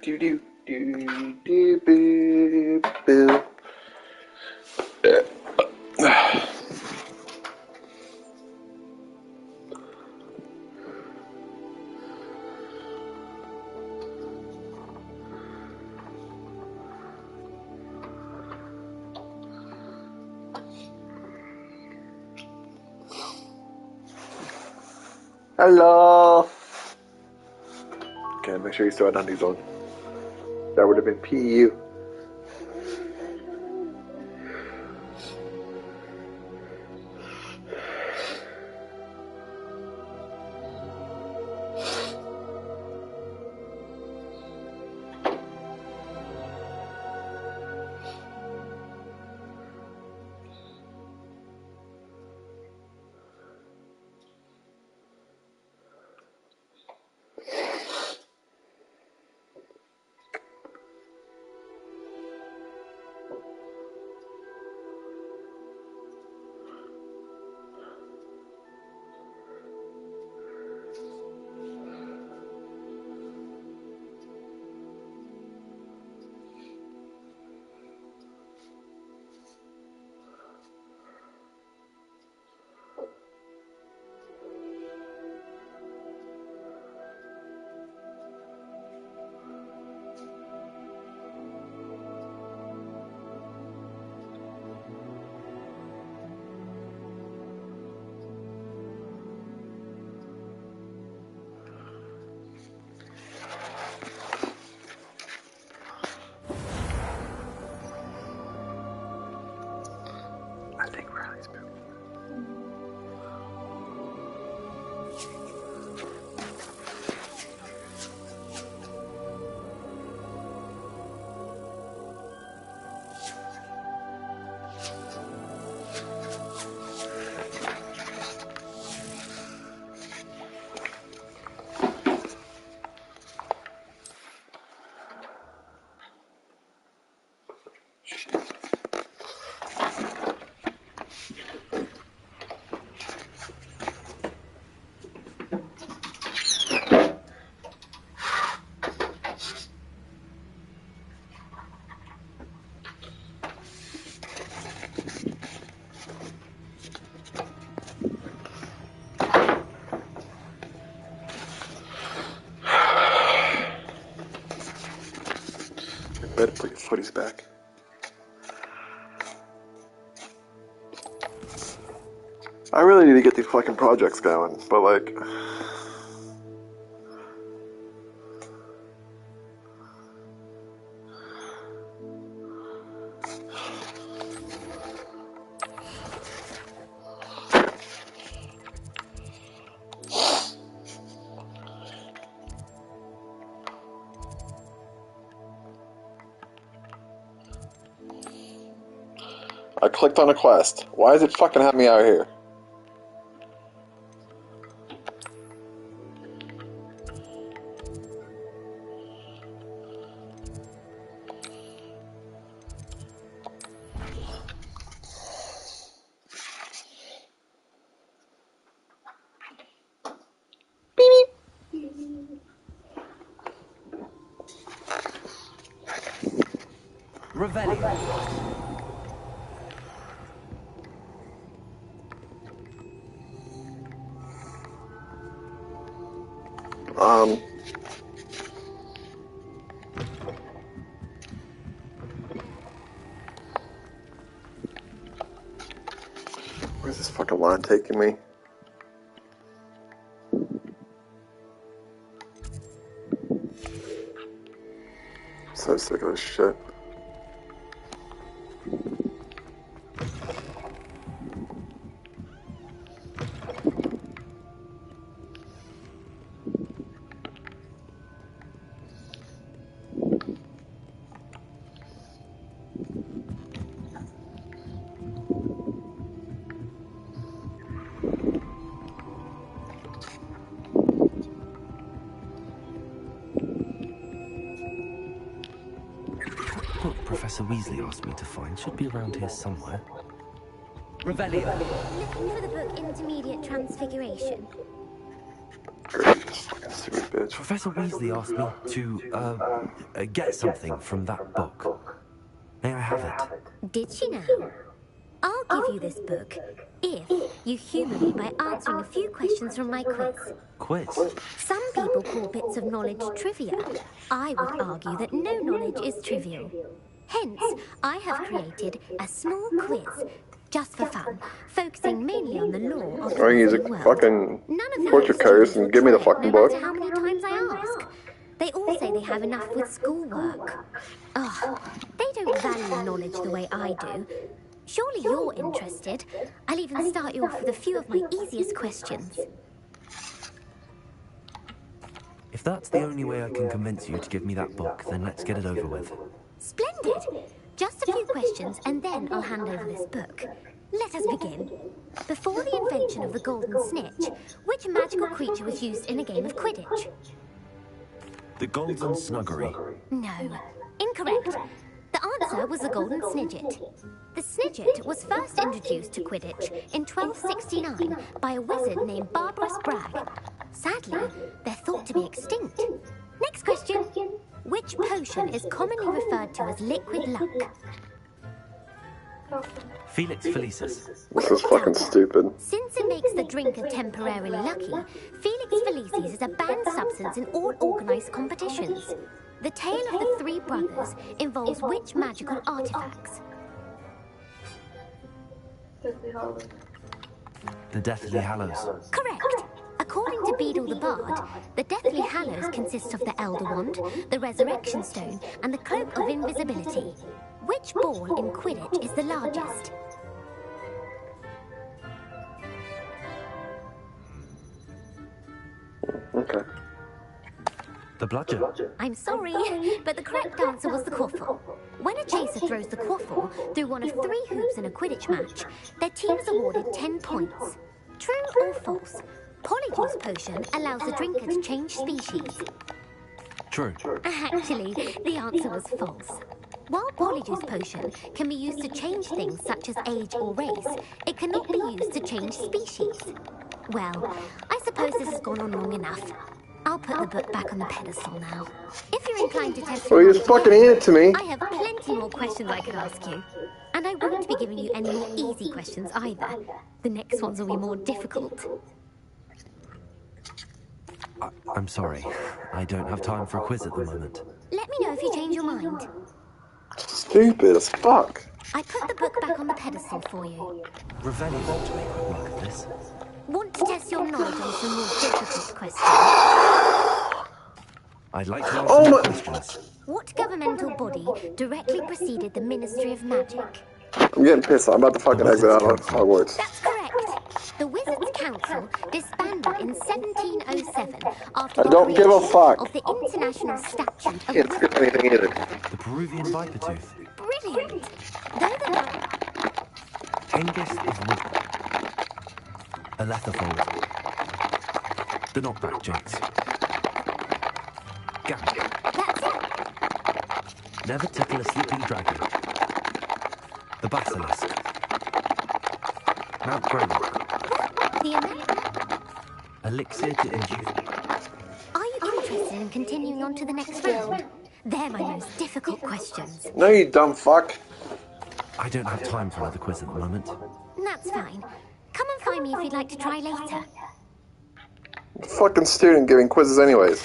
do do do do boo boo. Hello. Okay, make sure you still had undies on. That would have been PU. Better put your footies back. I really need to get these fucking projects going, but like... I clicked on a quest. Why does it fucking have me out here? Where's this fucking line taking me? So sick of this shit. Professor Weasley asked me to find should be around here somewhere. Revelio. Looking for the book Intermediate Transfiguration. Great. This fucking stupid bitch. Professor Weasley asked me to, get something from that book. May I have it? Did she now? I'll give you this book if you humour me by answering a few questions from my quiz. Quiz? Some people call bits of knowledge trivia. I would argue that no knowledge is trivial. Hence, I have created a small quiz, just for fun, focusing mainly on the law of the Or use a wizarding world. fucking None of torture those case students and give me the will try it, fucking no book. matter how many times I ask. They all say they have enough with schoolwork. Ugh, they don't value knowledge the way I do. Surely you're interested. I'll even start you off with a few of my easiest questions. If that's the only way I can convince you to give me that book, then let's get it over with. Splendid! Just a few questions and then I'll hand over this book. Let us begin. Before the invention of the golden snitch, which magical creature was used in a game of Quidditch? The Golden Snuggery. No. Incorrect. The answer was the golden snidget. The snidget was first introduced to Quidditch in 1269 by a wizard named Barbarous Bragg. Sadly, they're thought to be extinct. Next question. Which potion is commonly referred to as liquid luck? Felix Felicis. This is fucking stupid. Since it makes the drinker temporarily lucky, Felix Felicis is a banned substance in all organised competitions. The tale of the three brothers involves which magical artifacts? The Deathly Hallows. Correct. According to Beadle the Bard, the Deathly Hallows consists of the Elder Wand, the Resurrection Stone, and the Cloak of Invisibility. Which ball in Quidditch is the largest? Okay. The Bludger. I'm sorry, but the correct answer was the quaffle. When a chaser throws the quaffle through one of 3 hoops in a Quidditch match, their team is awarded 10 points. True or false? Polyjuice potion allows the drinker to change species. True. Actually, the answer was false. While Polyjuice potion can be used to change things such as age or race, it cannot be used to change species. Well, I suppose this has gone on long enough. I'll put the book back on the pedestal now. If you're inclined to test Well, you just fucking hand it to me. I have plenty more questions I could ask you. And I won't be giving you any more easy questions either. The next ones will be more difficult. I'm sorry. I don't have time for a quiz at the moment. Let me know if you change your mind. Stupid as fuck. I put the book back on the pedestal for you. Revelli ought to make quick work of this. Want to test your knowledge on some more difficult questions? I'd like to answer Oh more my- questions. What governmental body directly preceded the Ministry of Magic? I'm getting pissed. I'm about to fucking exit out of Hogwarts. That's correct. The Wizards' Council disbanded in 1707 after I the don't give a creation fuck. of the International Statute of Can't skip anything either. The Peruvian Viper Tooth. Brilliant. Though the Angus of Wood. A Letherfold. The Knockback Jinx. Gambit. That's it. Never tickle a sleeping dragon. The Basilisk. Mount Greylock. The American. Elixir to induce. Are you interested in continuing on to the next round? They're my most difficult questions. No, you dumb fuck. I don't have time for another quiz at the moment. That's fine. Come and find me if you'd like to try later. Fucking student giving quizzes anyways.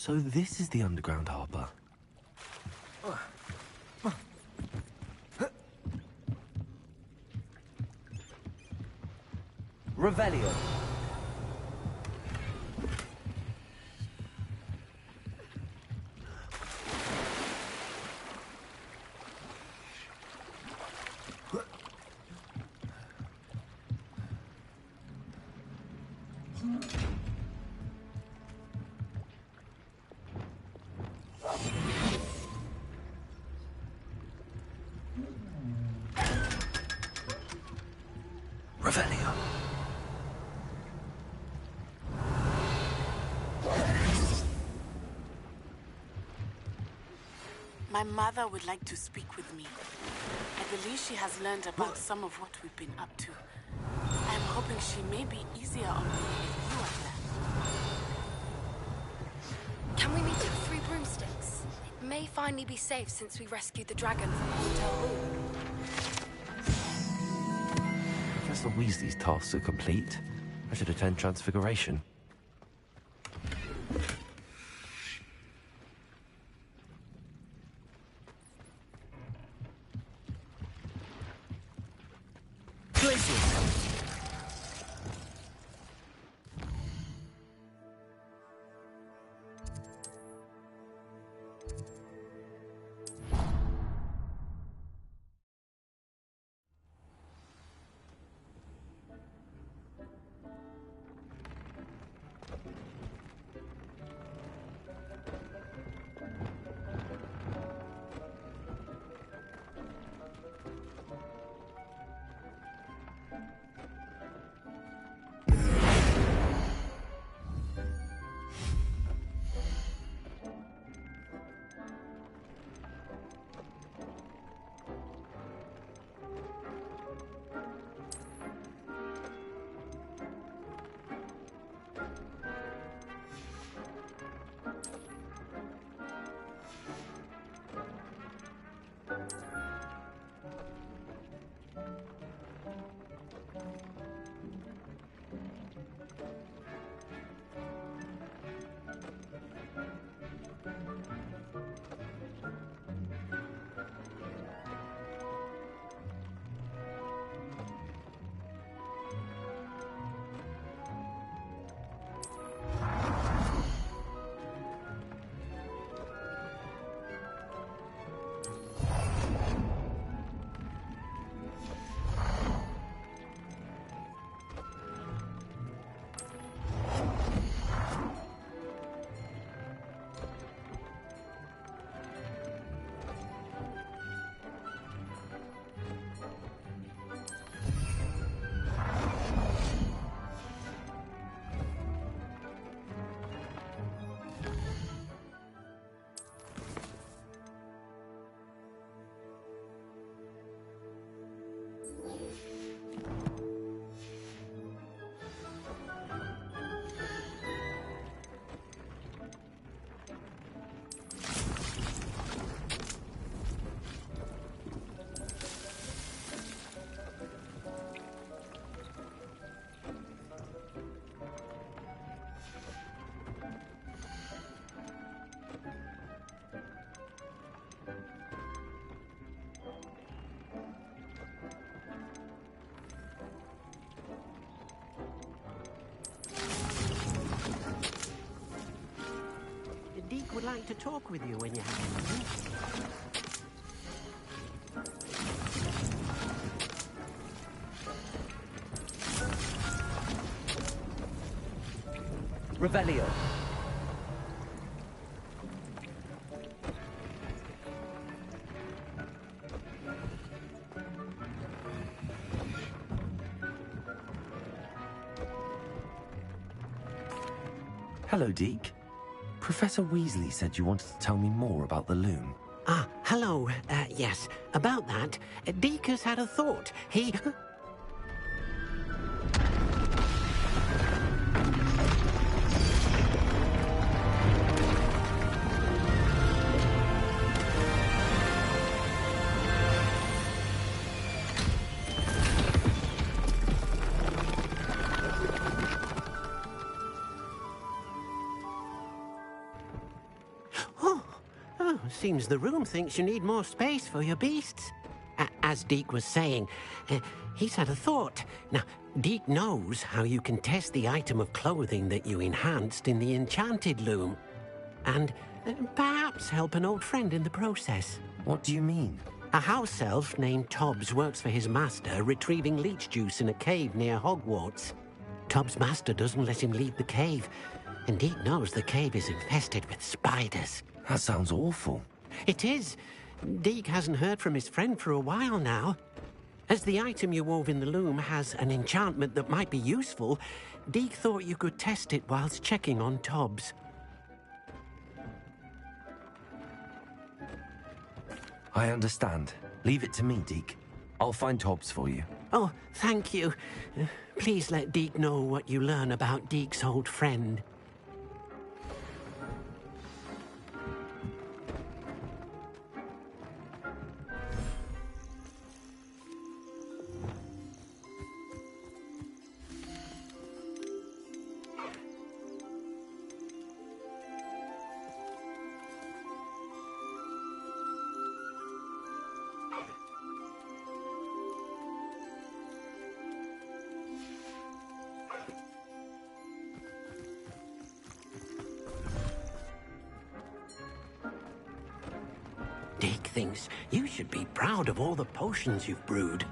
So this is the underground harbor. Revelio. Revelio. My mother would like to speak with me. I believe she has learned about some of what we've been up to. I'm hoping she may be easier on me if you are there. Can we meet at Three Broomsticks? It may finally be safe since we rescued the dragon from Hotel Hall. Professor Weasley's tasks are complete. I should attend Transfiguration. Deke would like to talk with you when you have a moment. Revelio. Hello, Deke. Professor Weasley said you wanted to tell me more about the loom. Ah, hello. Yes, about that, Deke has had a thought. He... Oh, seems the room thinks you need more space for your beasts. As Deke was saying, he's had a thought. Now, Deke knows how you can test the item of clothing that you enhanced in the enchanted loom. And perhaps help an old friend in the process. What do you mean? A house elf named Tobbs works for his master retrieving leech juice in a cave near Hogwarts. Tobbs' master doesn't let him leave the cave, and Deke knows the cave is infested with spiders. That sounds awful. It is. Deke hasn't heard from his friend for a while now. As the item you wove in the loom has an enchantment that might be useful, Deke thought you could test it whilst checking on Tobbs. I understand. Leave it to me, Deke. I'll find Tobbs for you. Oh, thank you. Please let Deke know what you learn about Deke's old friend. Deke thinks you should be proud of all the potions you've brewed.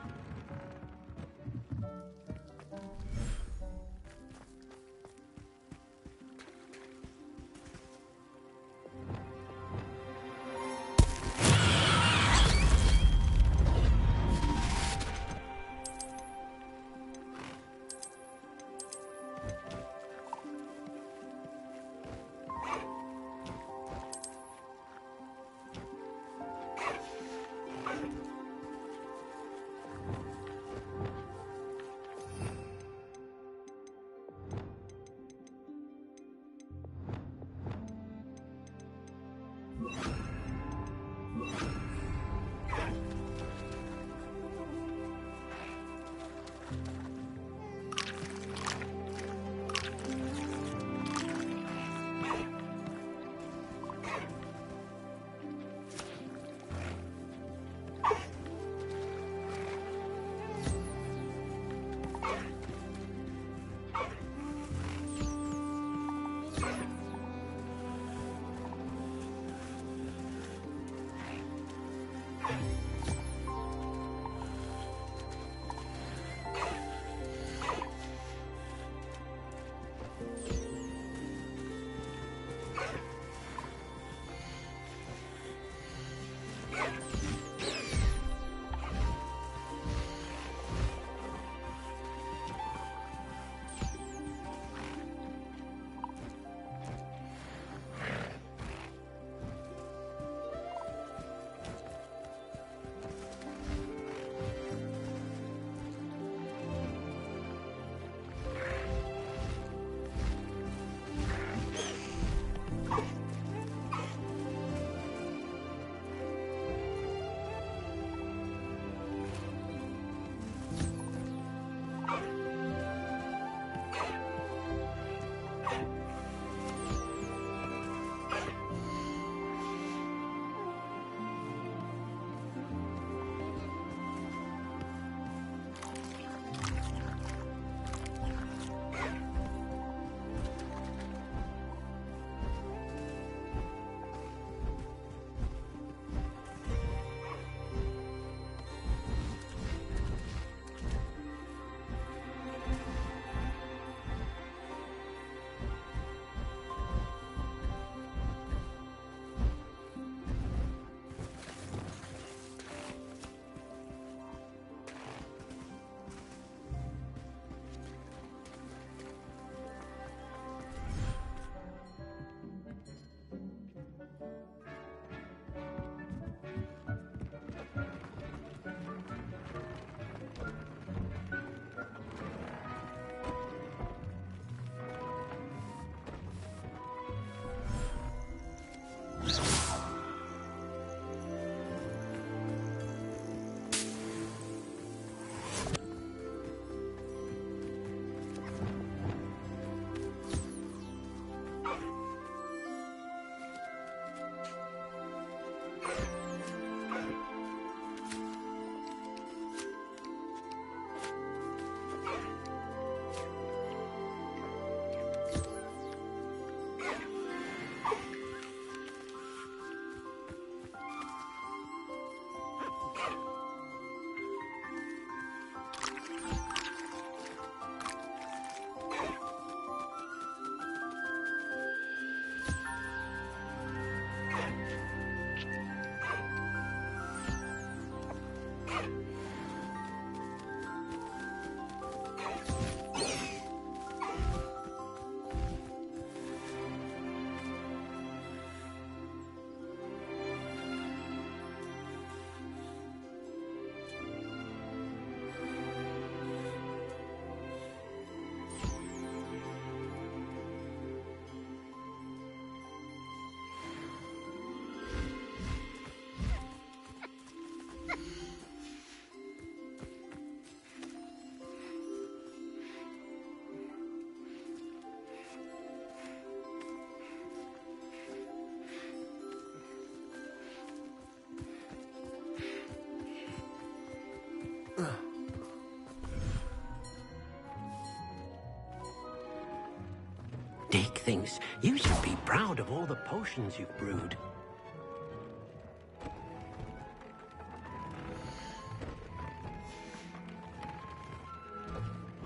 Deke thinks you should be proud of all the potions you've brewed.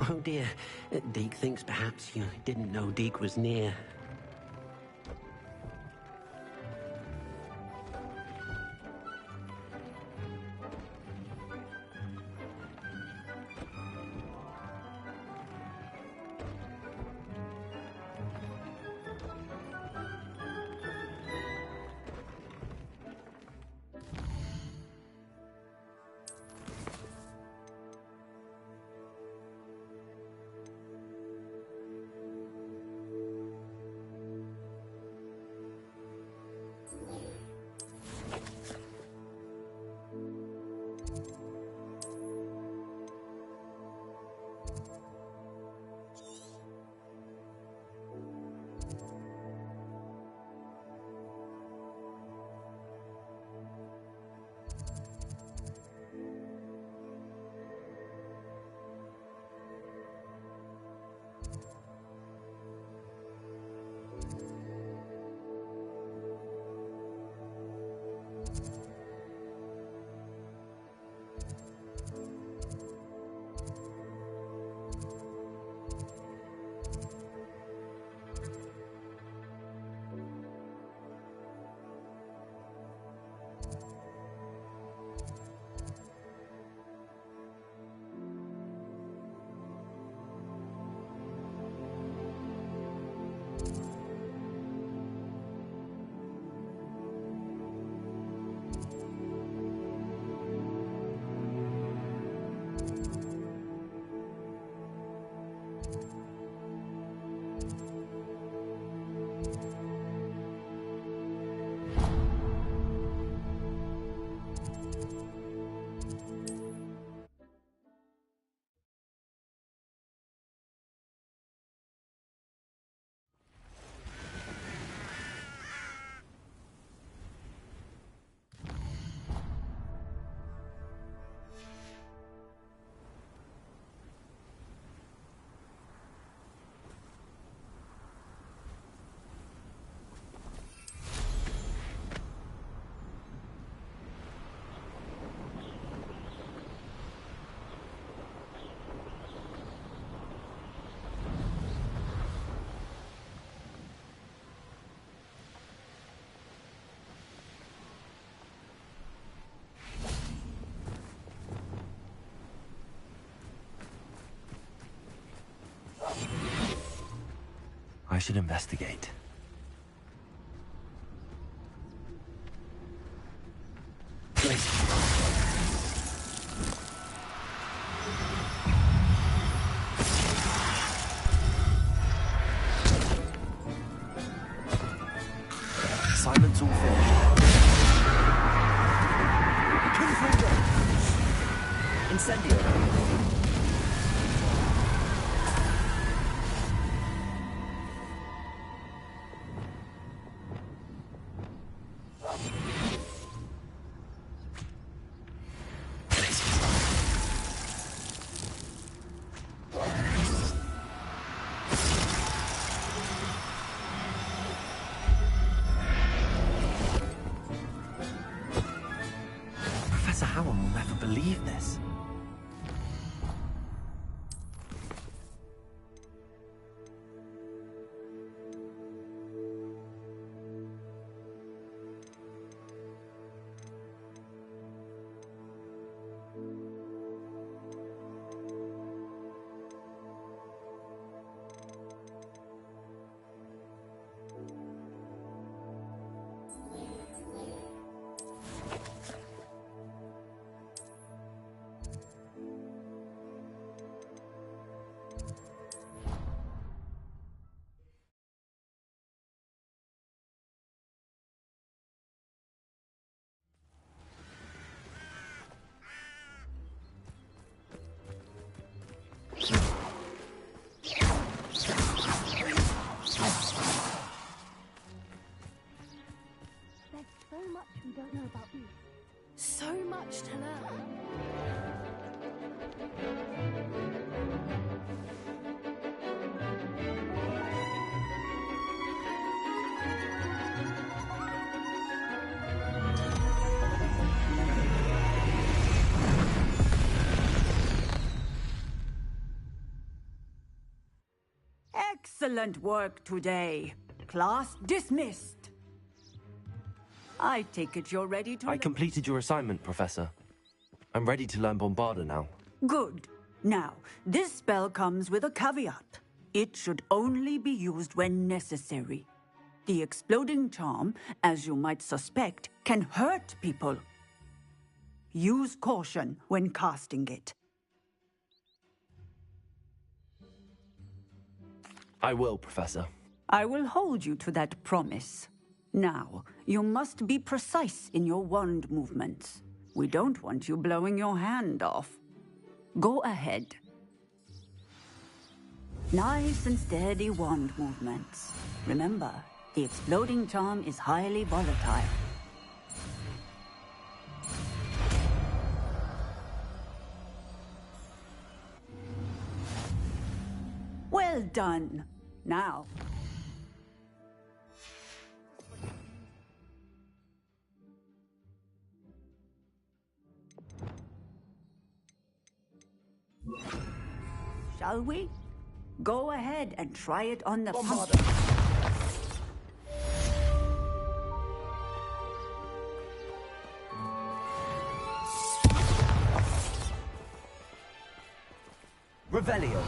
Oh dear, Deke thinks perhaps you didn't know Deke was near. I should investigate. Silence all finished. King's window! Incendio! Professor Howard will never believe this. We don't know about you. So much to learn. Excellent work today. Class dismissed. I take it you're ready to... I completed your assignment, Professor. I'm ready to learn Bombarda now. Good. Now, this spell comes with a caveat. It should only be used when necessary. The exploding charm, as you might suspect, can hurt people. Use caution when casting it. I will, Professor. I will hold you to that promise. Now, you must be precise in your wand movements. We don't want you blowing your hand off. Go ahead. Nice and steady wand movements. Remember, the exploding charm is highly volatile. Well done. Now. Shall we? Go ahead and try it on the pump. Revelio.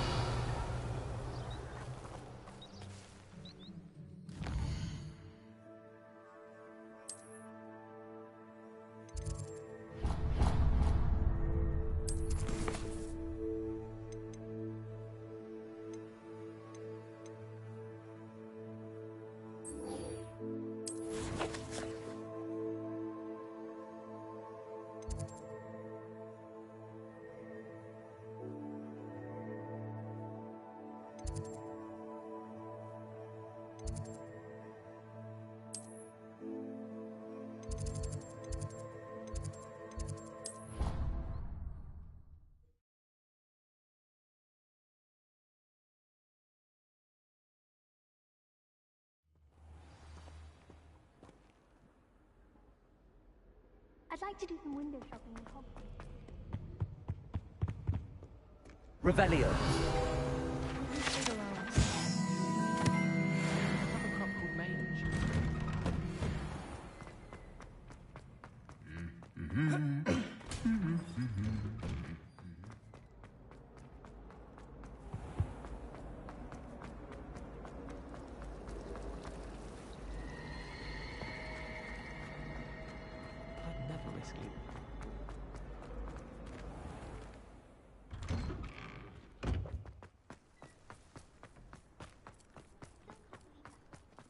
I'd like to do some window shopping in Hogwarts. Revelio.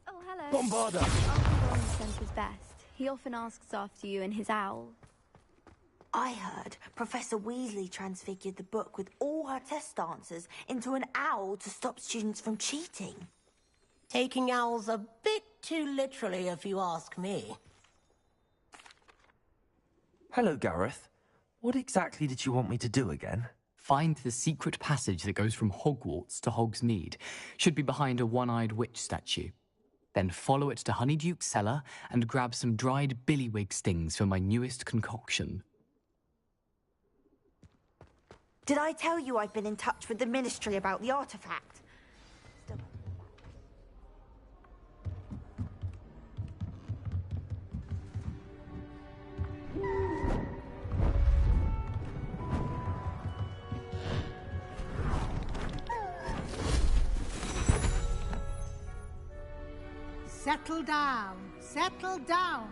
Oh, hello. Bombarda! Uncle Ron sends his best. He often asks after you and his owl. I heard Professor Weasley transfigured the book with all her test answers into an owl to stop students from cheating. Taking owls a bit too literally, if you ask me. Hello, Gareth. What exactly did you want me to do again? Find the secret passage that goes from Hogwarts to Hogsmeade. Should be behind a one-eyed witch statue. Then follow it to Honeyduke's cellar and grab some dried billywig stings for my newest concoction. Did I tell you I've been in touch with the Ministry about the artifact? Still. Settle down, settle down.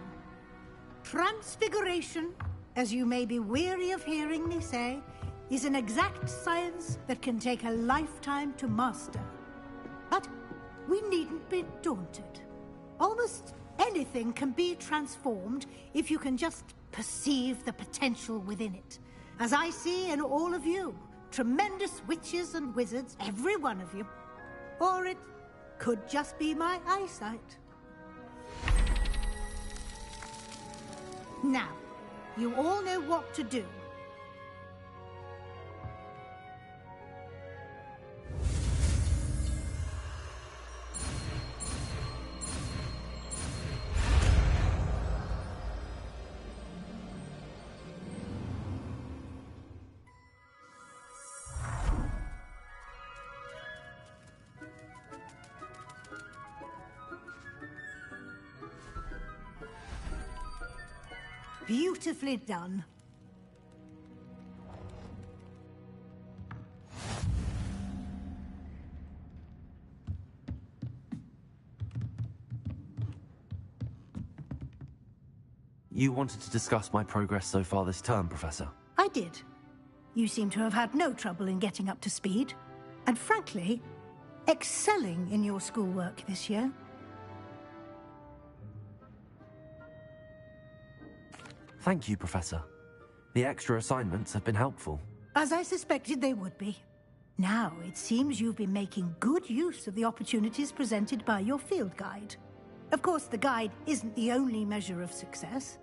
Transfiguration, as you may be weary of hearing me say, is an exact science that can take a lifetime to master. But we needn't be daunted. Almost anything can be transformed if you can just perceive the potential within it. As I see in all of you, tremendous witches and wizards, every one of you. Or it could just be my eyesight. Now, you all know what to do. Beautifully done. You wanted to discuss my progress so far this term, Professor? I did. You seem to have had no trouble in getting up to speed. And frankly, excelling in your schoolwork this year. Thank you, Professor. The extra assignments have been helpful. As I suspected they would be. Now, it seems you've been making good use of the opportunities presented by your field guide. Of course, the guide isn't the only measure of success.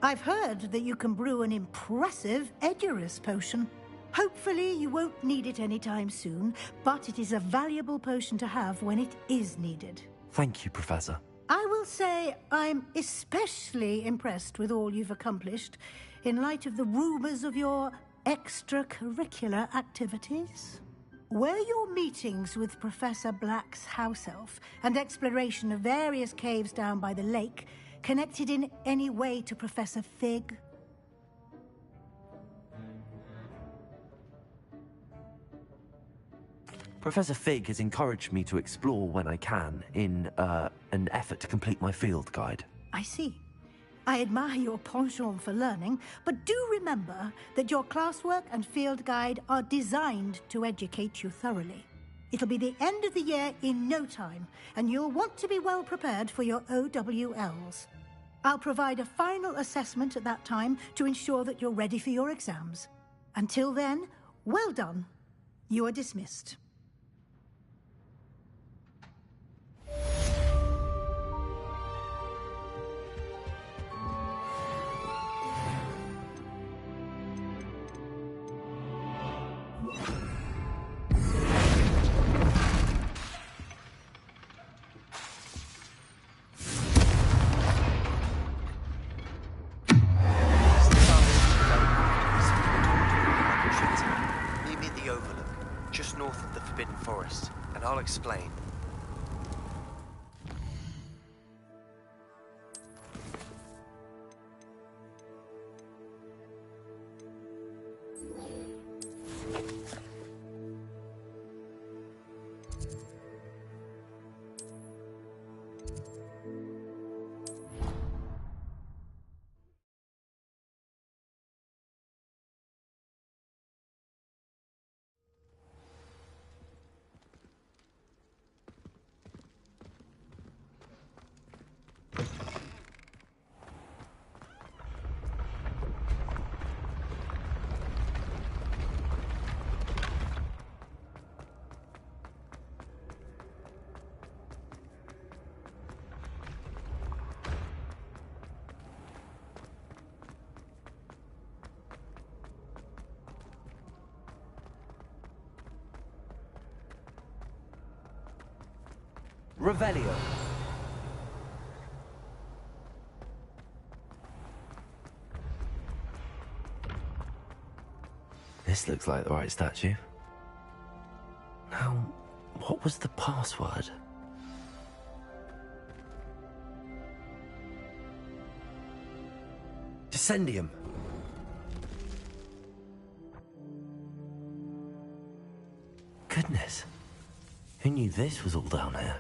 I've heard that you can brew an impressive Edurus potion. Hopefully, you won't need it anytime soon, but it is a valuable potion to have when it is needed. Thank you, Professor. I will say I'm especially impressed with all you've accomplished in light of the rumors of your extracurricular activities. Were your meetings with Professor Black's house elf and exploration of various caves down by the lake connected in any way to Professor Fig? Professor Fig has encouraged me to explore when I can in an effort to complete my field guide. I see. I admire your penchant for learning, but do remember that your classwork and field guide are designed to educate you thoroughly. It'll be the end of the year in no time, and you'll want to be well prepared for your OWLs. I'll provide a final assessment at that time to ensure that you're ready for your exams. Until then, well done. You are dismissed. Meet me at the Overlook, just north of the Forbidden Forest, and I'll explain. Revelio. This looks like the right statue. Now, what was the password? Descendium. Goodness. Who knew this was all down here?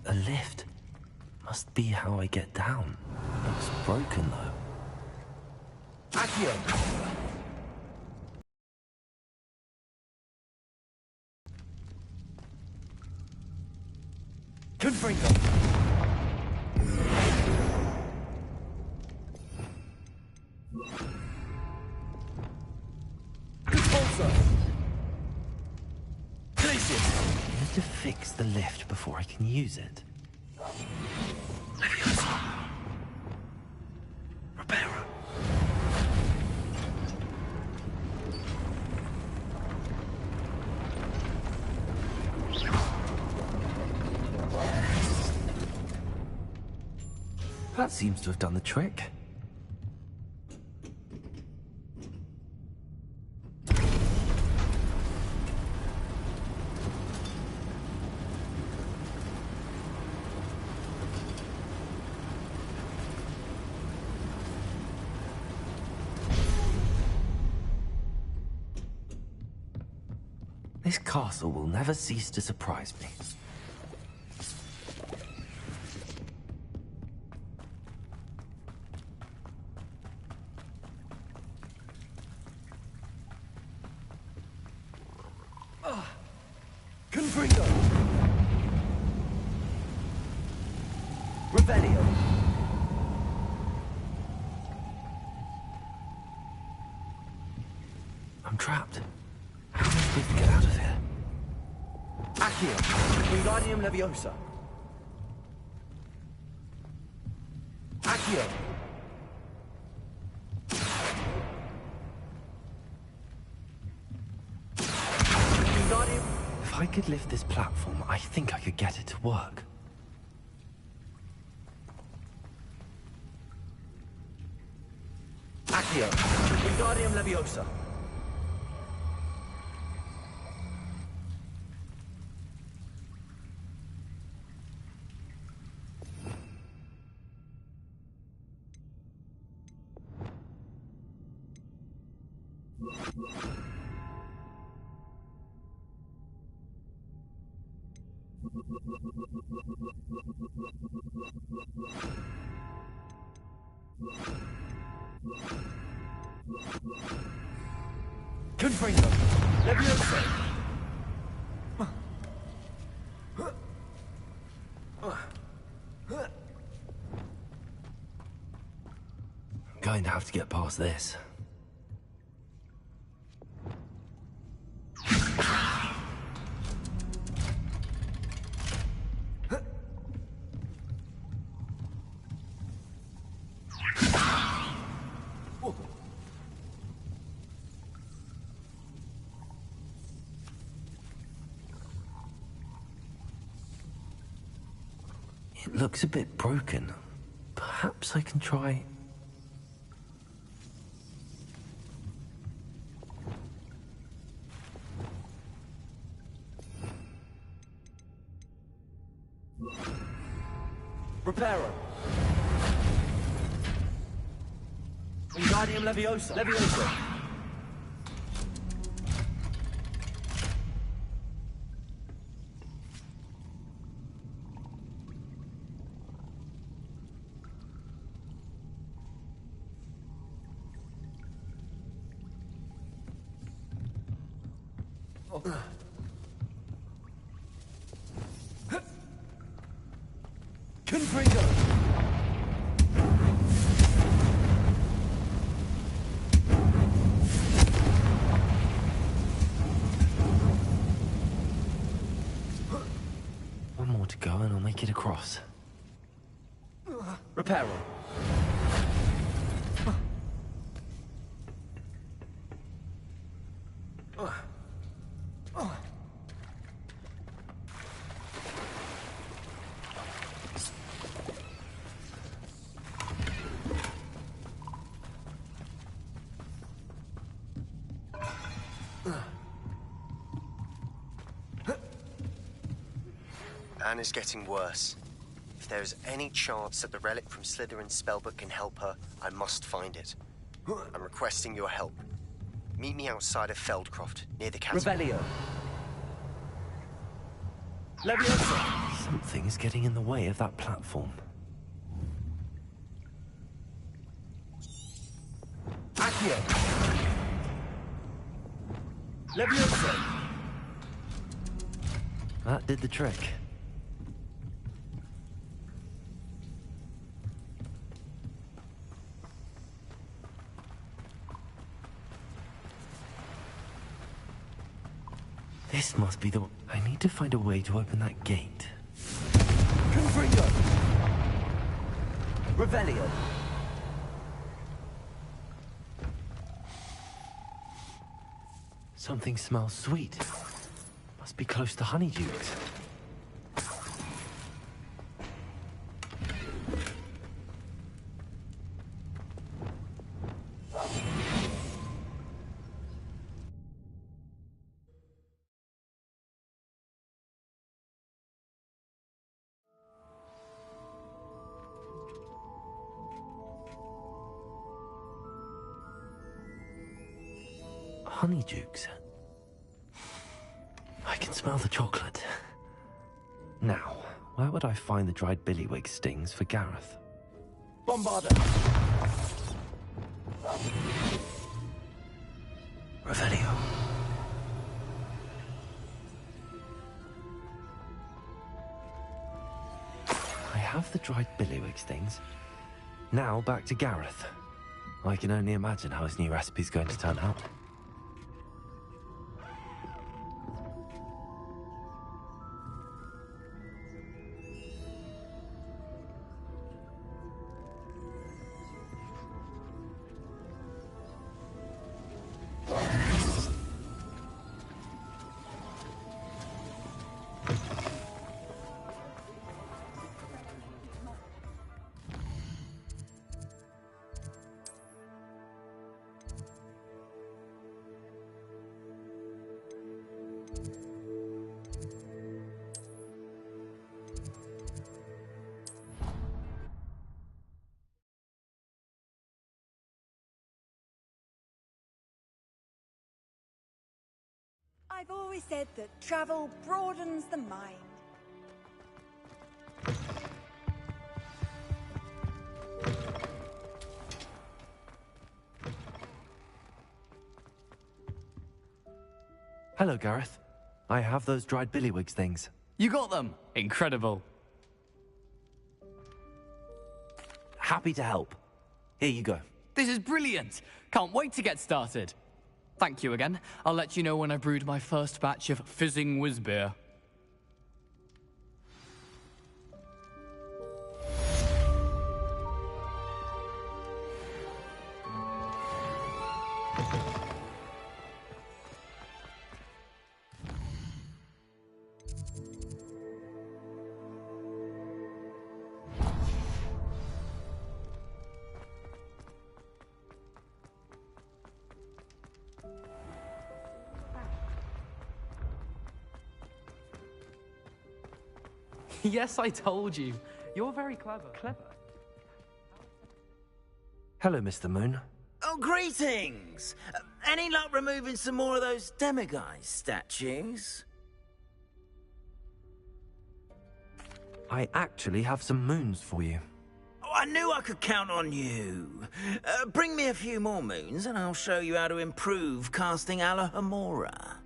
A lift. Must be how I get down. Looks broken, though. Accio! Confringo! Expulsor! Glacius! I need to fix the lift before I can use it. Leviosa! Reparo! That seems to have done the trick. This castle will never cease to surprise me. Confringo! Revelio! I'm trapped. How am I supposed to get out of here? Accio! Wingardium Leviosa! Accio! Wingardium... If I could lift this platform, I think I could get it to work. Accio! Wingardium Leviosa! Confringo! Leviosa! I'm going to have to get past this. It looks a bit broken. Perhaps I can try... Reparo! Wingardium Leviosa! Leviosa! Confringo! One more to go and I'll make it across. Reparo! Anna's getting worse. If there is any chance that the relic from Slytherin's spellbook can help her, I must find it. I'm requesting your help. Meet me outside of Feldcroft, near the castle. Revelio! Leviosa! Something is getting in the way of that platform. Accio! Leviosa! That did the trick. This must be the... I need to find a way to open that gate. Confringo! Revelio! Something smells sweet. Must be close to Honeydukes. Honeydukes. I can smell the chocolate. Now, where would I find the dried billywig stings for Gareth? Bombarder! Revelio. I have the dried billywig stings. Now back to Gareth. I can only imagine how his new recipe's going to turn out. I've always said that travel broadens the mind. Hello, Gareth. I have those dried billywig things. You got them! Incredible. Happy to help. Here you go. This is brilliant! Can't wait to get started. Thank you again. I'll let you know when I brewed my first batch of fizzing whiz-beer. Yes, I told you. You're very clever. Hello, Mr. Moon. Oh, greetings! Any luck removing some more of those demiguise statues? I actually have some moons for you. Oh, I knew I could count on you. Bring me a few more moons and I'll show you how to improve casting Alohomora.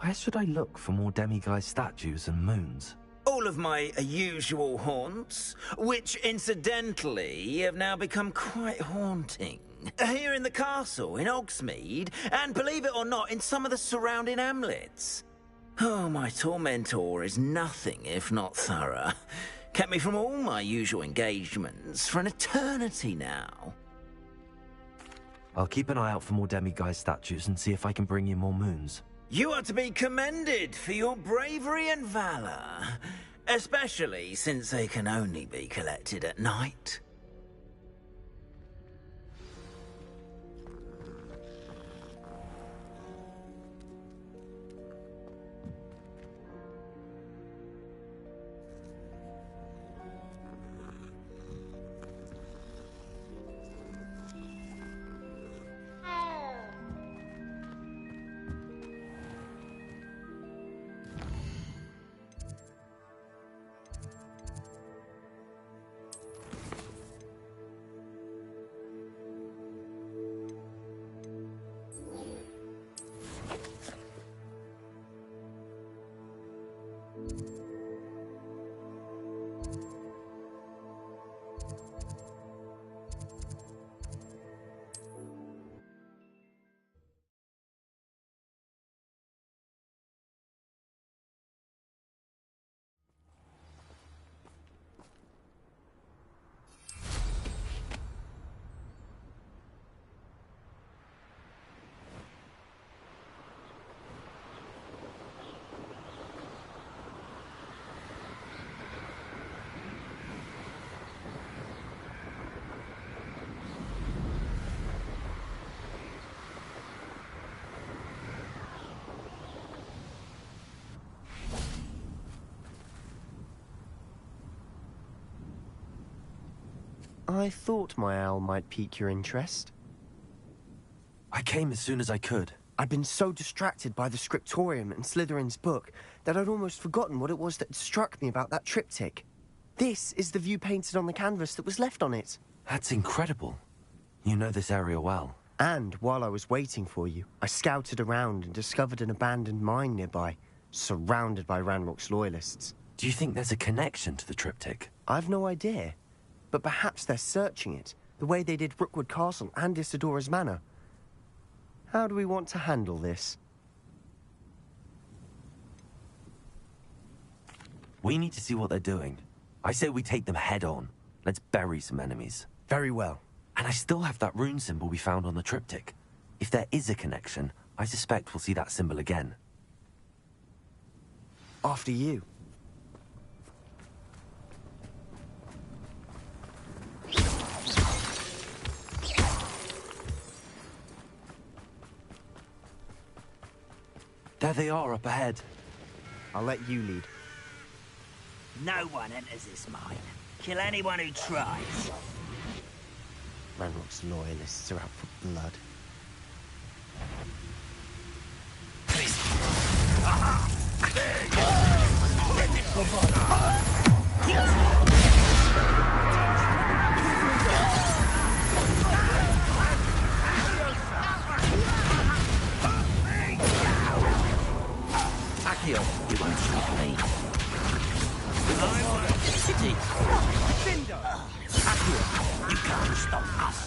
Where should I look for more demiguise statues and moons? All of my usual haunts, which incidentally have now become quite haunting. Here in the castle, in Hogsmeade, and believe it or not, in some of the surrounding hamlets. Oh, my tormentor is nothing if not thorough. Kept me from all my usual engagements for an eternity now. I'll keep an eye out for more demiguise statues and see if I can bring you more moons. You are to be commended for your bravery and valor, especially since they can only be collected at night. I thought my owl might pique your interest. I came as soon as I could. I'd been so distracted by the scriptorium and Slytherin's book that I'd almost forgotten what it was that struck me about that triptych. This is the view painted on the canvas that was left on it. That's incredible. You know this area well. And while I was waiting for you, I scouted around and discovered an abandoned mine nearby, surrounded by Ranrock's loyalists. Do you think there's a connection to the triptych? I've no idea, but perhaps they're searching it, the way they did Rookwood Castle and Isidora's Manor. How do we want to handle this? We need to see what they're doing. I say we take them head on. Let's bury some enemies. Very well. And I still have that rune symbol we found on the triptych. If there is a connection, I suspect we'll see that symbol again. After you. There they are up ahead. I'll let you lead. No one enters this mine. Kill anyone who tries. Ranrock's loyalists are out for blood. Akio, you won't stop me. Akio, you can't stop us.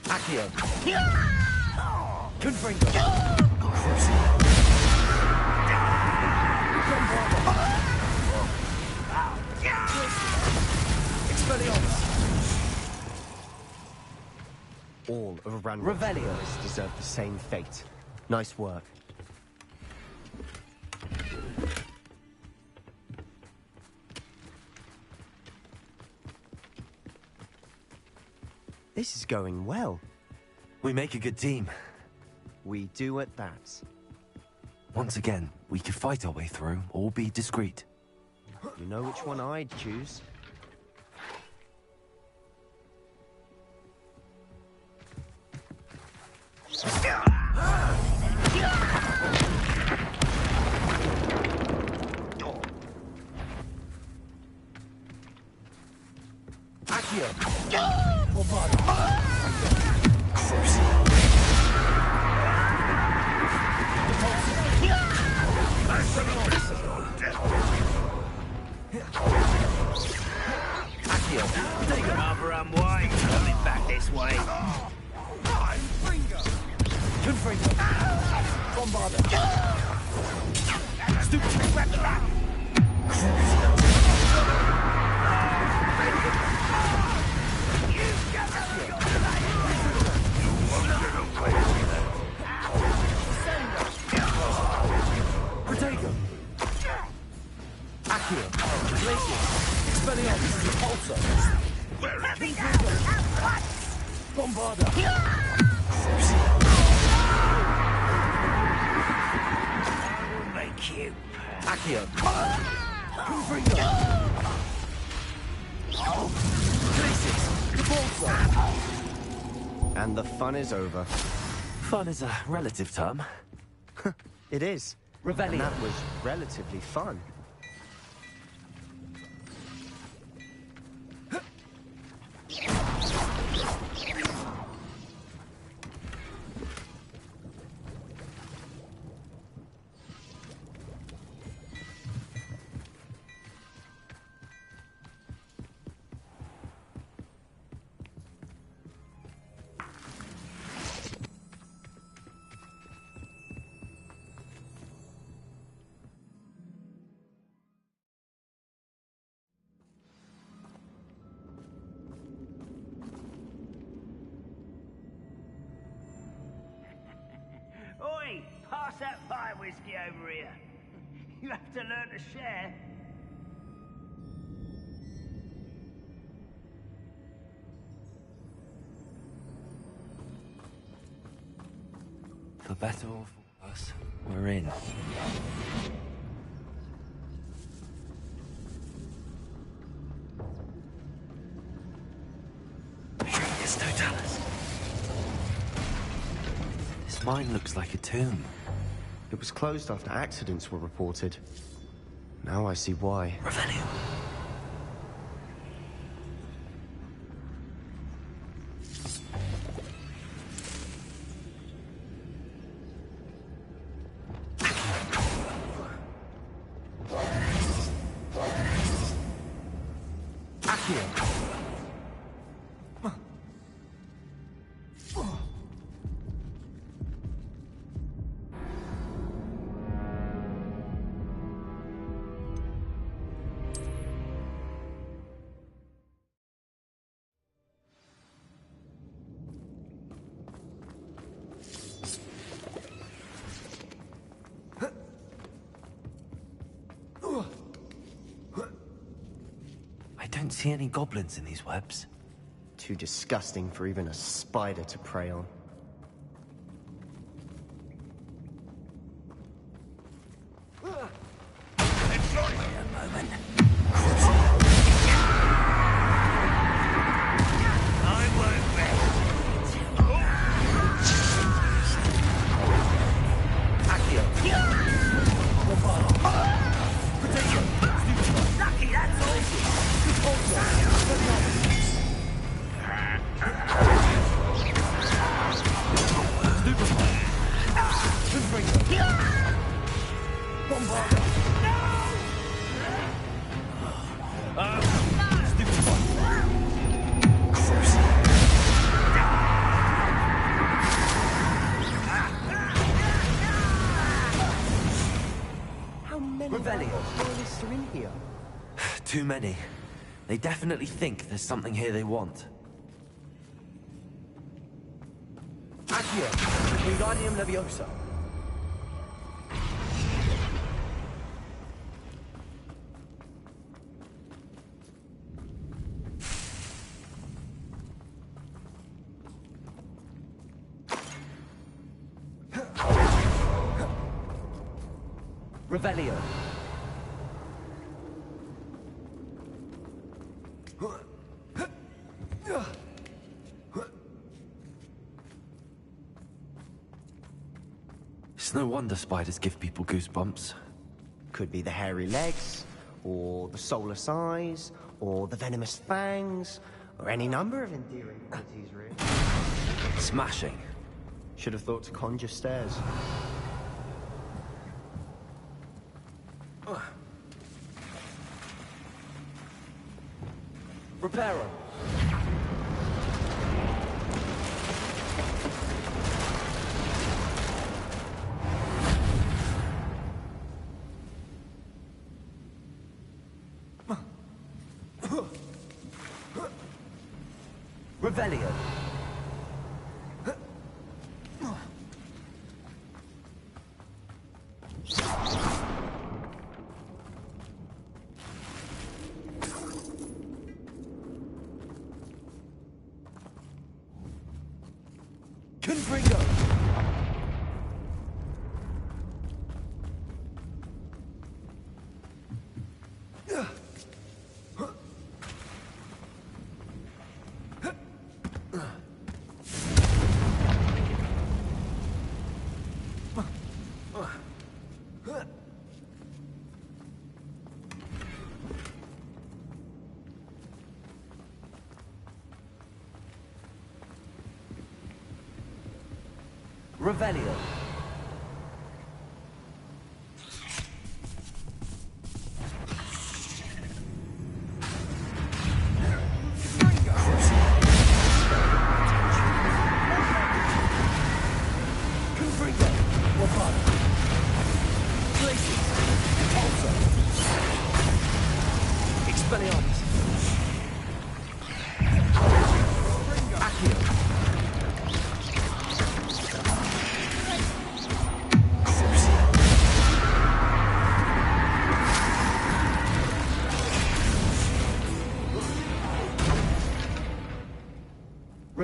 Akio, Akio. Confringo. All of Ranrock's Revelio loyalists deserve the same fate. Nice work. This is going well. We make a good team. We do at that. Once again, we could fight our way through, or be discreet. You know which one I'd choose. Rather unwise coming back this way. Stupid, grab the back! Protego! Akio! Glacier! Expelliarmus! Repulsor! Bombarda! I will make you. Akio! Confringo! Glacier! Repulsor! And the fun is over. Fun is a relative term. It is. Revelio. And that was relatively fun. Oi! Pass that fire whiskey over here. You have to learn to share. For better or for worse, we're in. It's no Dallas. This mine looks like a tomb. It was closed after accidents were reported. Now I see why. Revelio. I don't see any goblins in these webs. Too disgusting for even a spider to prey on. Too many. They definitely think there's something here they want. Accio, Wingardium Leviosa. Revelio. It's no wonder spiders give people goosebumps. Could be the hairy legs, or the soulless eyes, or the venomous fangs, or any number of endearing qualities, really. Smashing. Should have thought to conjure stairs. Reparo. Revelio. Confringo. Revelio.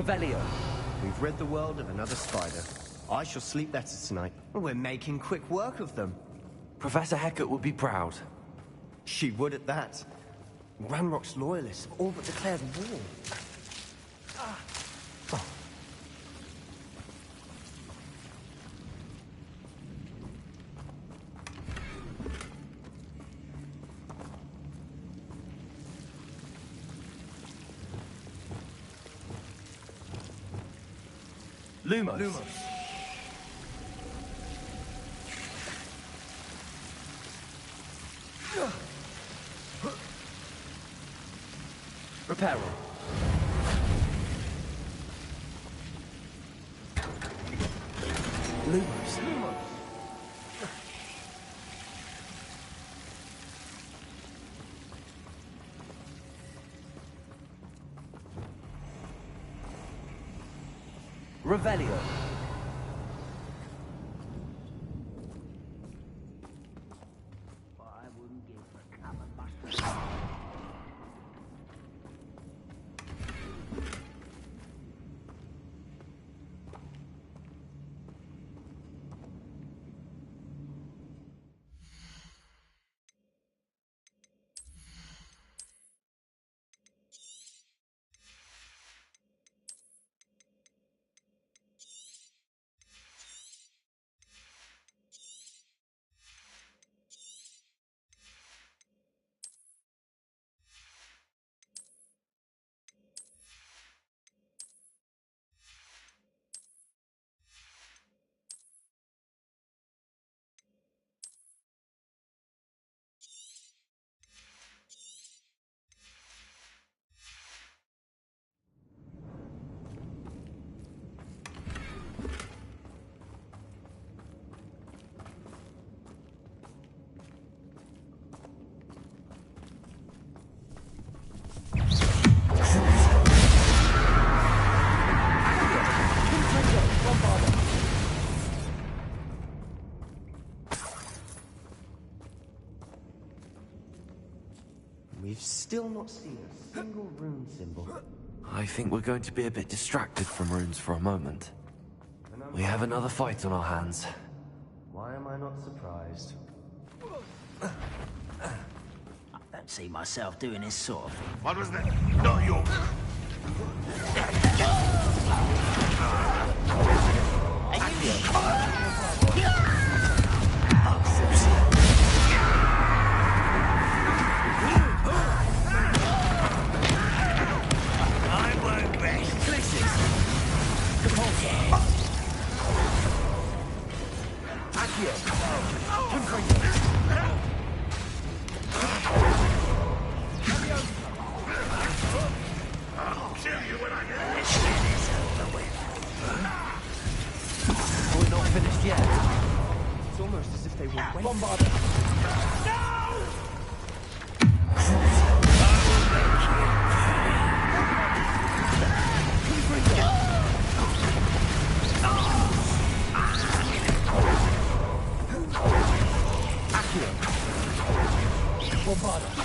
Revelio. We've rid the world of another spider. I shall sleep better tonight. We're making quick work of them. Professor Hecat would be proud. She would at that. Ranrock's loyalists have all but declared war. Lumos. Reparo. Lumos. Revelio. We've still not seen a single rune symbol. I think we're going to be a bit distracted from runes for a moment. We have another fight on our hands. Why am I not surprised? I don't see myself doing this sort of thing. What was that? Not your... We're not finished yet. It's almost as if they were waiting. Bombarder! Bombarder!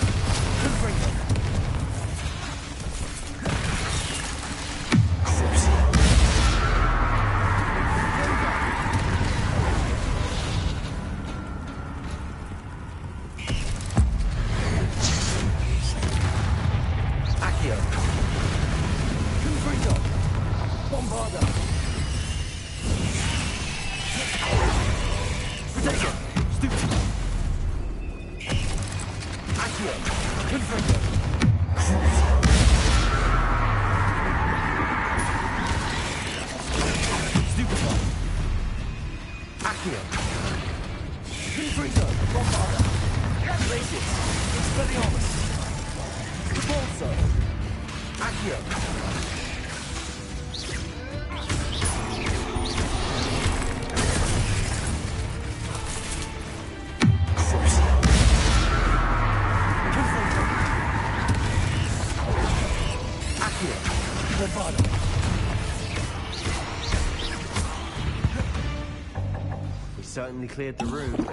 We certainly cleared the room.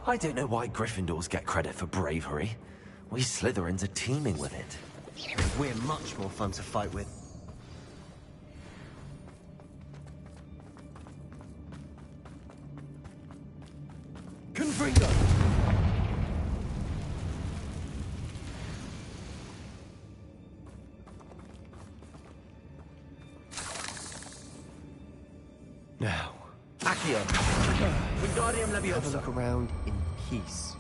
I don't know why Gryffindors get credit for bravery. We Slytherins are teeming with it. We're much more fun to fight with. Confringo! Now, Accio! Wingardium have a Leviosa! look around in peace.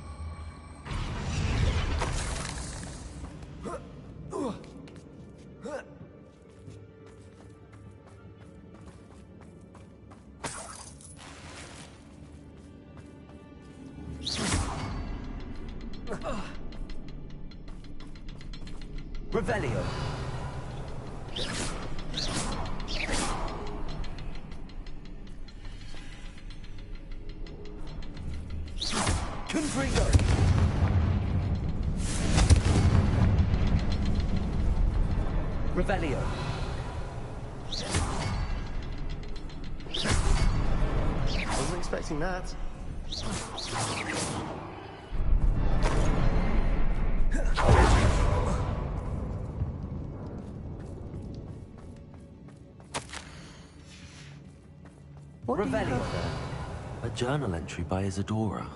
Revelio! Confringo! Revelio! Wasn't expecting that. What do you Revelio. have there? A journal entry by Isadora.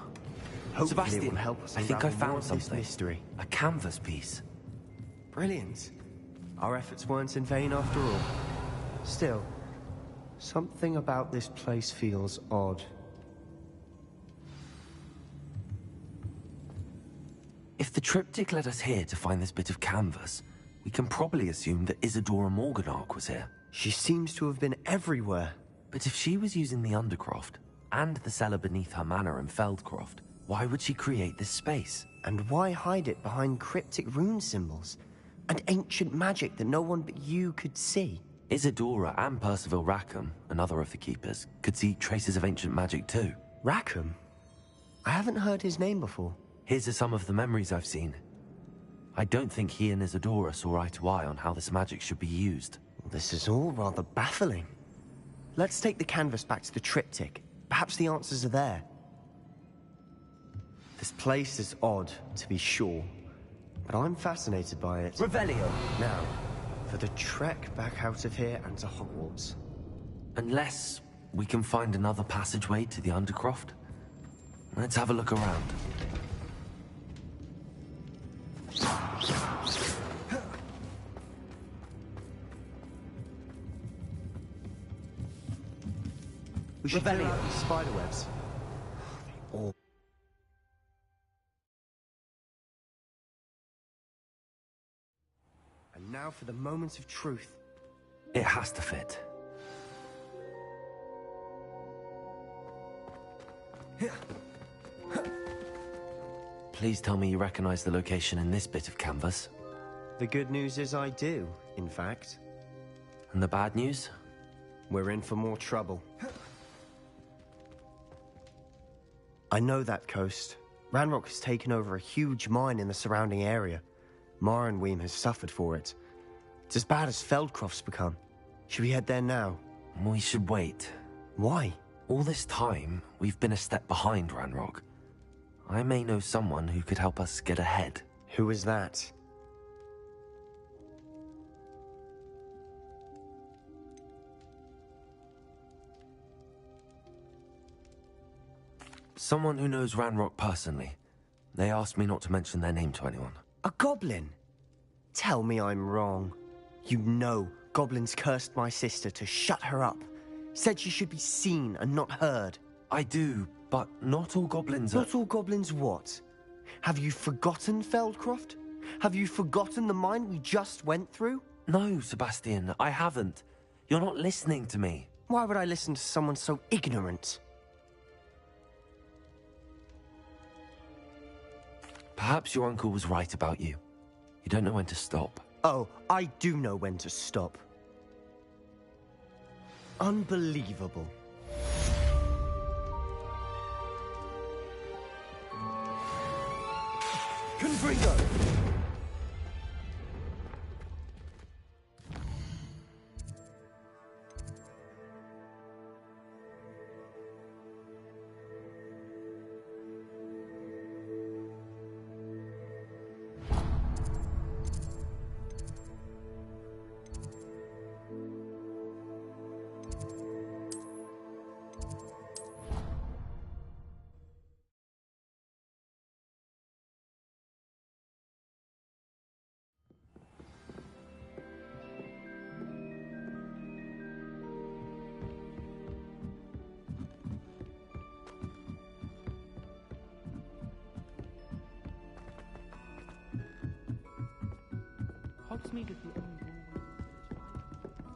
Hopefully Sebastian, it will help us I think I unravel more found of this something. mystery. A canvas piece. Brilliant. Our efforts weren't in vain after all. Still, something about this place feels odd. If the triptych led us here to find this bit of canvas, we can probably assume that Isadora Morganark was here. She seems to have been everywhere. But if she was using the Undercroft, and the cellar beneath her manor in Feldcroft, why would she create this space? And why hide it behind cryptic rune symbols? And ancient magic that no one but you could see? Isadora and Percival Rackham, another of the Keepers, could see traces of ancient magic too. Rackham? I haven't heard his name before. His are some of the memories I've seen. I don't think he and Isadora saw eye to eye on how this magic should be used. This is all rather baffling. Let's take the canvas back to the triptych. Perhaps the answers are there. This place is odd, to be sure, but I'm fascinated by it. Revelio! Now, for the trek back out of here and to Hogwarts. Unless we can find another passageway to the Undercroft. Let's have a look around. We should clear out these spiderwebs. All. And now for the moment of truth. It has to fit. Please tell me you recognize the location in this bit of canvas. The good news is I do, in fact. And the bad news? We're in for more trouble. I know that coast. Ranrock has taken over a huge mine in the surrounding area. Marrenweem has suffered for it. It's as bad as Feldcroft's become. Should we head there now? We should wait. Why? All this time, we've been a step behind Ranrock. I may know someone who could help us get ahead. Who is that? Someone who knows Ranrock personally. They asked me not to mention their name to anyone. A goblin? Tell me I'm wrong. You know goblins cursed my sister to shut her up. Said she should be seen and not heard. I do, but not all goblins are... Not all goblins what? Have you forgotten Feldcroft? Have you forgotten the mine we just went through? No, Sebastian, I haven't. You're not listening to me. Why would I listen to someone so ignorant? Perhaps your uncle was right about you. You don't know when to stop. Oh, I do know when to stop. Unbelievable. Confringo!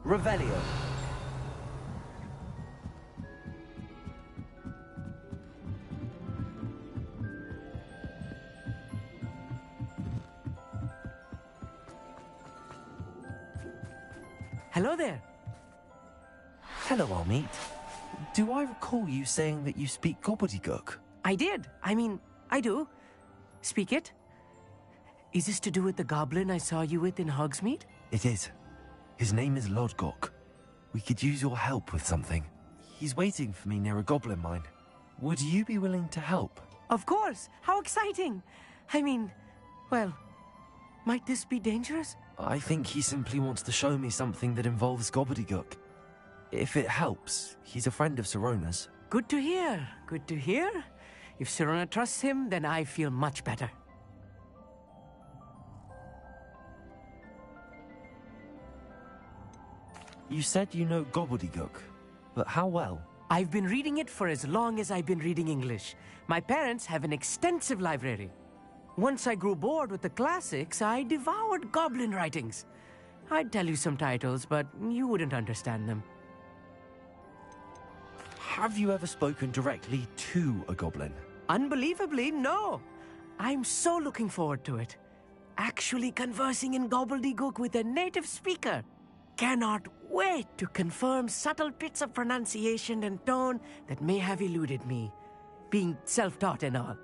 Revelio. Hello there. Hello, Almeet. Do I recall you saying that you speak gobbledygook? I did. I mean, I do. Speak it. Is this to do with the goblin I saw you with in Hogsmeade? It is. His name is Lodgok. We could use your help with something. He's waiting for me near a goblin mine. Would you be willing to help? Of course. How exciting. I mean, well, might this be dangerous? I think he simply wants to show me something that involves gobbledygook. If it helps, he's a friend of Sirona's. Good to hear. Good to hear. If Sirona trusts him, then I feel much better. You said you know gobbledygook, but how well? I've been reading it for as long as I've been reading English. My parents have an extensive library. Once I grew bored with the classics, I devoured goblin writings. I'd tell you some titles, but you wouldn't understand them. Have you ever spoken directly to a goblin? Unbelievably, no. I'm so looking forward to it. Actually conversing in gobbledygook with a native speaker. Cannot wait to confirm subtle bits of pronunciation and tone that may have eluded me, being self-taught and all.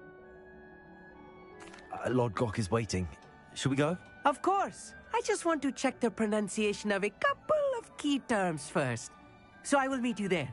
Lodgok is waiting. Shall we go? Of course. I just want to check the pronunciation of a couple of key terms first. So I will meet you there.